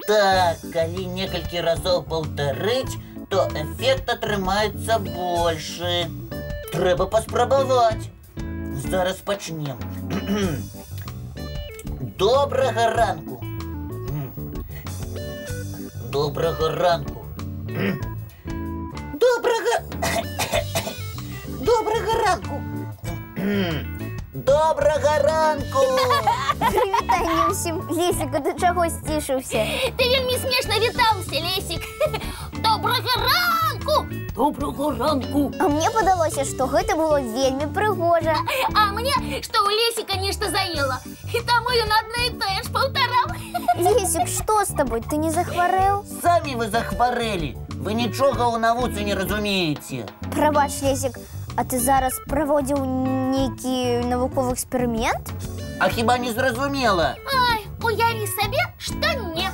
Так, калі некалькі разоў паўтарыць, то эфект атрымаецца большы. Трэба паспрабаваць. Зараз пачнем. Добрага ранку. Добрага ранку. Добрага ранку. Добрага ранку. Прывітанне ўсім. Лесіку, ты чаго сцішыўся? Ты вельмі смешна вітаўся, Лесік. Добрага ранку! Добрага ранку! А мне падалося, што гэта было вельмі прыгожа. А мне, што ў Лесіка нешта заела. І таму ён адно і тое ж паўтараў. Лесік, што з табой? Ты не захварэў? Самі вы захварэлі. Вы нічога ў навуцы не разумееце. Прабач, Лесік, а ты зараз праводзіў нейкі навуковы эксперымент? А хіба не зразумела? Ай, уяві сабе, што не.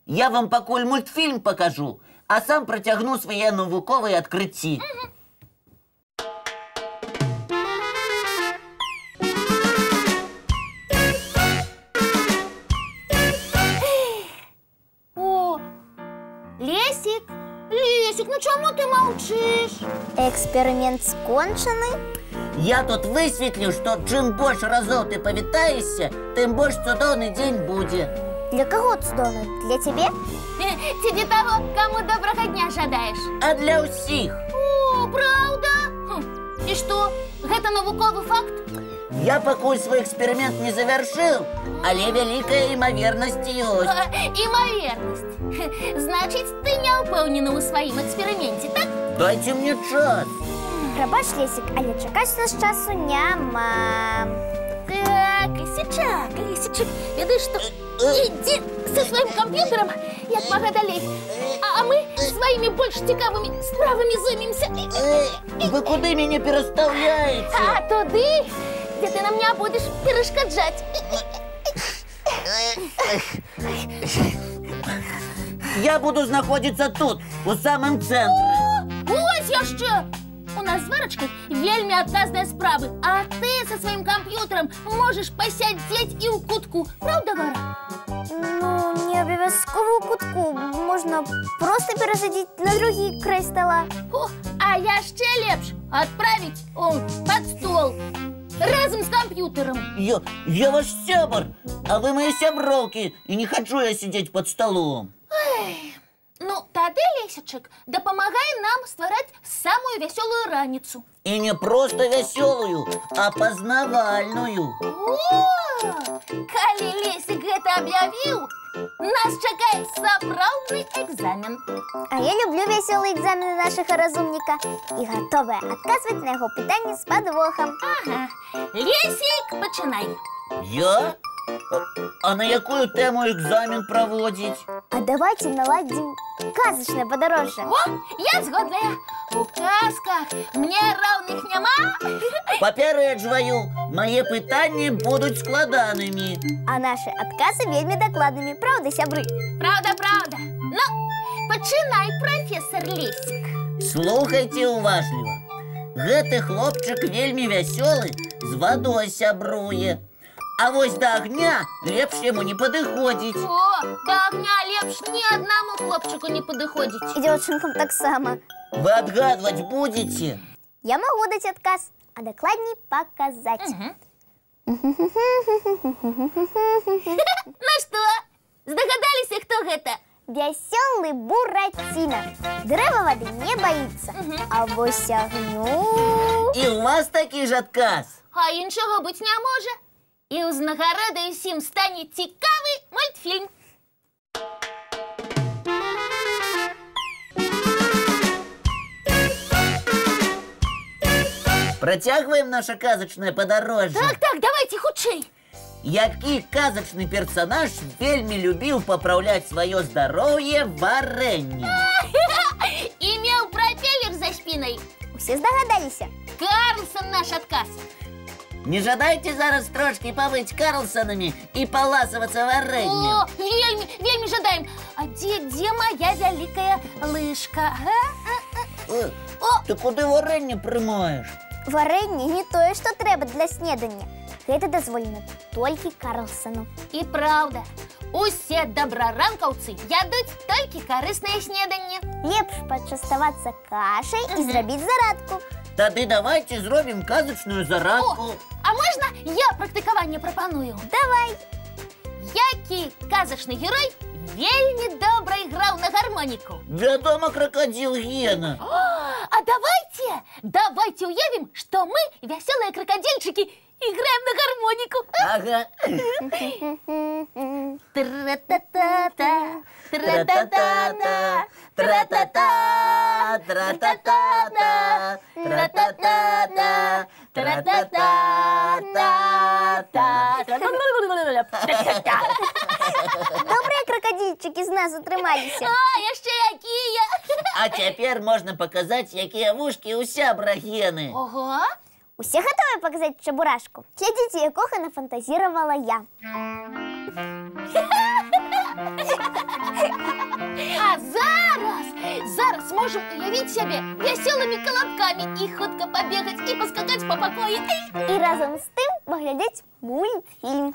Я вам пакуль мультфільм пакажу, а сам працягну свае навуковыя адкрыцці. О, Лесік, ну чаму ты маўчыш? Эксперымент скончаны? Я тут высветлю, што чым больш разоў ты павітаешся, тым больш цудоўны дзень будзе. Для каго цудоўны? Для цябе? Ці для таго, каму добрага дня жадаеш? А для ўсіх. О, праўда? І што, гэта навуковы факт? Я пакуль свой эксперымент не завяршыў, але вялікая імавернасць ёсць. Імавернасць. Значыць, ты не ўпэўнены ў сваім эксперыменце, так? Дайце мне час. Прабач, Лесік, але чакаць у нас часу няма. Так, Лесічак, ведаеш што? Ідзі са сваім камп'ютарам як мага далей, а мы сваімі больш цікавымі справамі зоймемся. Вы куды мяне перастаўляеце? А туды, дзе ты нам не будзеш перашкаджаць. Я буду знаходзіцца тут, у самым цэнтры. Вось яшчэ! У нас з Варачкай вельмі адказныя справы, а ты са сваім камп'ютарам можаш пасядзець і ў кутку. Праўда, Вара? Ну, не абавязкова ў кутку. Можна проста перасадзіць на другі край стола. О, а яшчэ лепш адправіць пад стол разам з камп'ютарам. Я ваш сябар, а вы мои сяброўкі, і не хачу я сидзець пад столом. Ну, тады, Лесічак, дапамагай нам ствараць самую вясёлую раніцу. І не проста вясёлую, а пазнавальную. О, калі Лесік гэта аб'явіў, нас чакае сапраўдны экзамен. А я люблю вясёлыя экзамены нашага разумніка і гатовая адказваць на яго пытанні з падвохам. Ага. Лесік, пачынай. Я? А на якую тэму экзамен праводзіць? А давайте наладзім казачнае падарожжа. О, я згодная. У казках мне раўных няма. Папярэджваю, мае пытанні будуць складанымі. А нашы адказы вельмі дакладнымі, правда, сябры? Праўда. Ну, пачынай, прафесар Лесік. Слухайце уважліва. Гэты хлопчык вельмі вясёлы, з вадой сябруе. А вось да агня лепш яму не падыходзіць. О, да агня лепш ні аднаму хлопчыку не падыходзіць. І дзяўчынкам таксама. Вы адгадваць будзеце? Я магу даць адказ, а дакладней паказаць. Ну што, здагадаліся, хто гэта? Вясёлы Бураціна. Дрэва вады не баіцца. А вось агню... І ў вас такі ж адказ? А іншага быць не можа. І ўзнагародай усім стане цікавы мультфільм. Працягваем наша казачнае падарожжа. Так, давайте хутчэй. Які казачны персанаж вельмі любіў папраўляць сваё здароўе варэннем? І меў прапелер за спінай. Усе здагадаліся? Карлсон наш адказ. Не жадайце зараз трошкі пабыць Карлсонамі і паласавацца варэннем? О, вельмі жадаем. А дзе моя вялікая лыжка? Ты куды варэнне прымаеш? Варэнне не тое, што трэба для снедання. Гэта дазволена толькі Карлсону. І праўда, усе добраранкаўцы ядуць толькі карыснае снеданне. Лепш пачаставацца кашай і зрабіць зарадку. Тады давайте зробім казачную зарадку. А можна я практыкаванне прапаную? Давай. Які казачны герой вельмі добра іграў на гармоніку? Вядома, крокодил Гена. А давайте уявім, што мы, вясёлыя крокодильчики, играем на гармонику. Ага. Тра-та-та-та, тра-та-та-та, тра-та-та, тра-та-та-та, тра-та-та-та, тра-та-та-та. Добрыя крокодильчики з нас утрымаліся. А, яшчэ якія. А цяпер можна паказаць, якія вушкі ў сябра Гены. Ого. Усе гатовы паказаць чабурашку? Глядзіце, якога нафантазіравала я. А зараз можем уявіць сябе вясёлымі калабкамі і хутка пабегаць і паскакаць па пакоі. І разам з тым паглядзець мультфільм.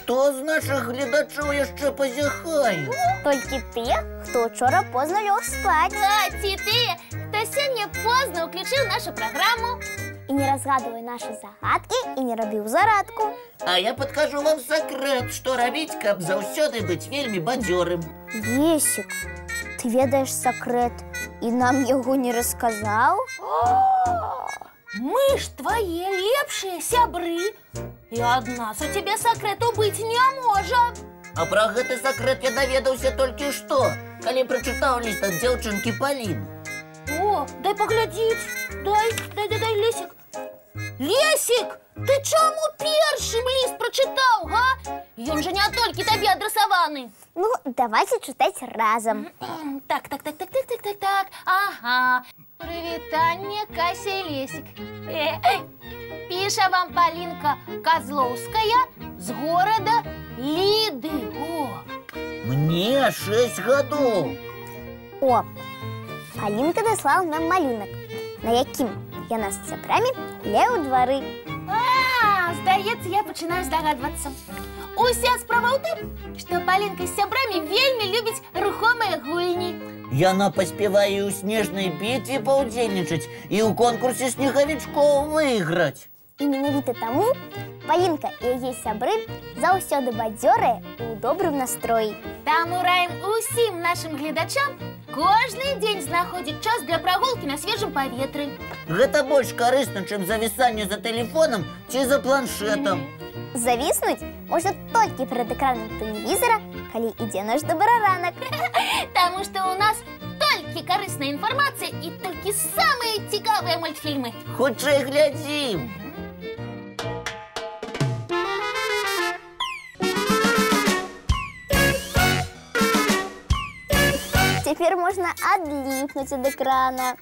Хто з наших глядачоў яшчэ пазяхае? Толькі тыя, хто учора позна лёг спаць. А ці тыя, хто сёння позна ўключыў нашу праграму. І не разгадывай нашы загадкі і не рабіў зарадку. А я падкажу вам сакрэт, што рабіць, каб заўсёды быць вельмі бадзёрым. Лесік, ты ведаеш сакрэт і нам яго не расказаў? Мы ж твае лепшыя сябры. І ад нас у цябе сакрэту быць не можа. А пра гэты сакрэт я даведаўся толькі што, калі прачытаў ліст ад дзяўчынкі Паліны. О, дай паглядзець. Дай, Лесік. Лесік, ты чаму першым ліст прачытаў, га? Ён жа не толькі табе адрасаваны. Ну, давайте чытаць разам. Так. Ага. Прывітанне, Кася і Лесік. Піша вам Палінка Козловская з горада Ліды. Мне 6 гадоў. О, Палінка даслала нам малюнак, на якім яна з сябрамі гуляе ў двары. Здаецца, я пачынаю здагадвацца. Уся справа ў тым, што Палінка з сябрамі вельмі любіць рухомыя гульні. Яна паспявае ў снежнай бітве паўдзельнічаць і ў конкурсе снегавічкоў выйграць. І менавіта таму Палінка і яе сябры заўсёды бадзёрыя і ў добрым настроі. Таму раім усім нашым гледачам кожны дзень знаходзіць час для прагулкі на свежым паветры. Гэта больш карысна, чым завісанне за тэлефонам ці за планшетам. Завіснуць можна толькі перад экранам тэлевізара, калі ідзе наш добраранак. Таму што ў нас толькі карысная інфармацыя і толькі самыя цікавыя мультфільмы. Хутчэй глядзім. Цяпер можна адліпнуць ад экрана.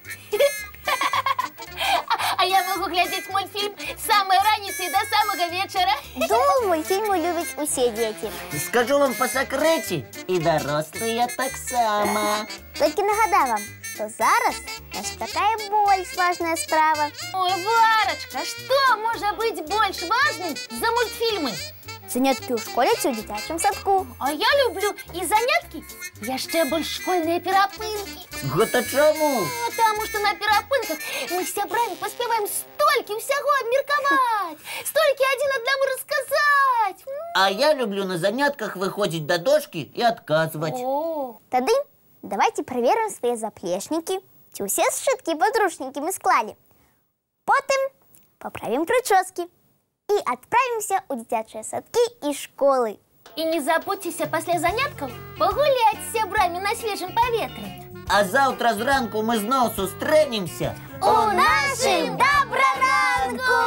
А я могу глядзець мультфільм з самай раніцы да самага вечара. Думаю, мультфільмы любяць усе дзеці. Скажу вам па сакрэце, і дарослыя таксама. Толькі нагадаю вам, што зараз нас чакае больш важная справа. Ой, Варачка, што можа быць больш важным за мультфільмы? Заняткі ў школе ці ў дзіцячым садку. А я люблю і заняткі, яшчэ больш школьныя перапынкі. Гэта чаму? Таму што на перапынках мы з сябрамі паспяваем столькі ўсяго абмеркаваць, столькі адзін аднаму расказаць. А я люблю на занятках выходзіць да дошкі і адказваць. Тады давайте праверым свае заплечнікі, ці ўсе сшыткі падручнікі мы склалі. Потым паправім прычоскі і адправімся ў дзіцячыя садкі і школы. І не забудзьцеся пасля заняткаў пагуляць з сябрамі на свежым паветры. А заўтра зранку мы зноў сустрэнемся У нашым добраранку!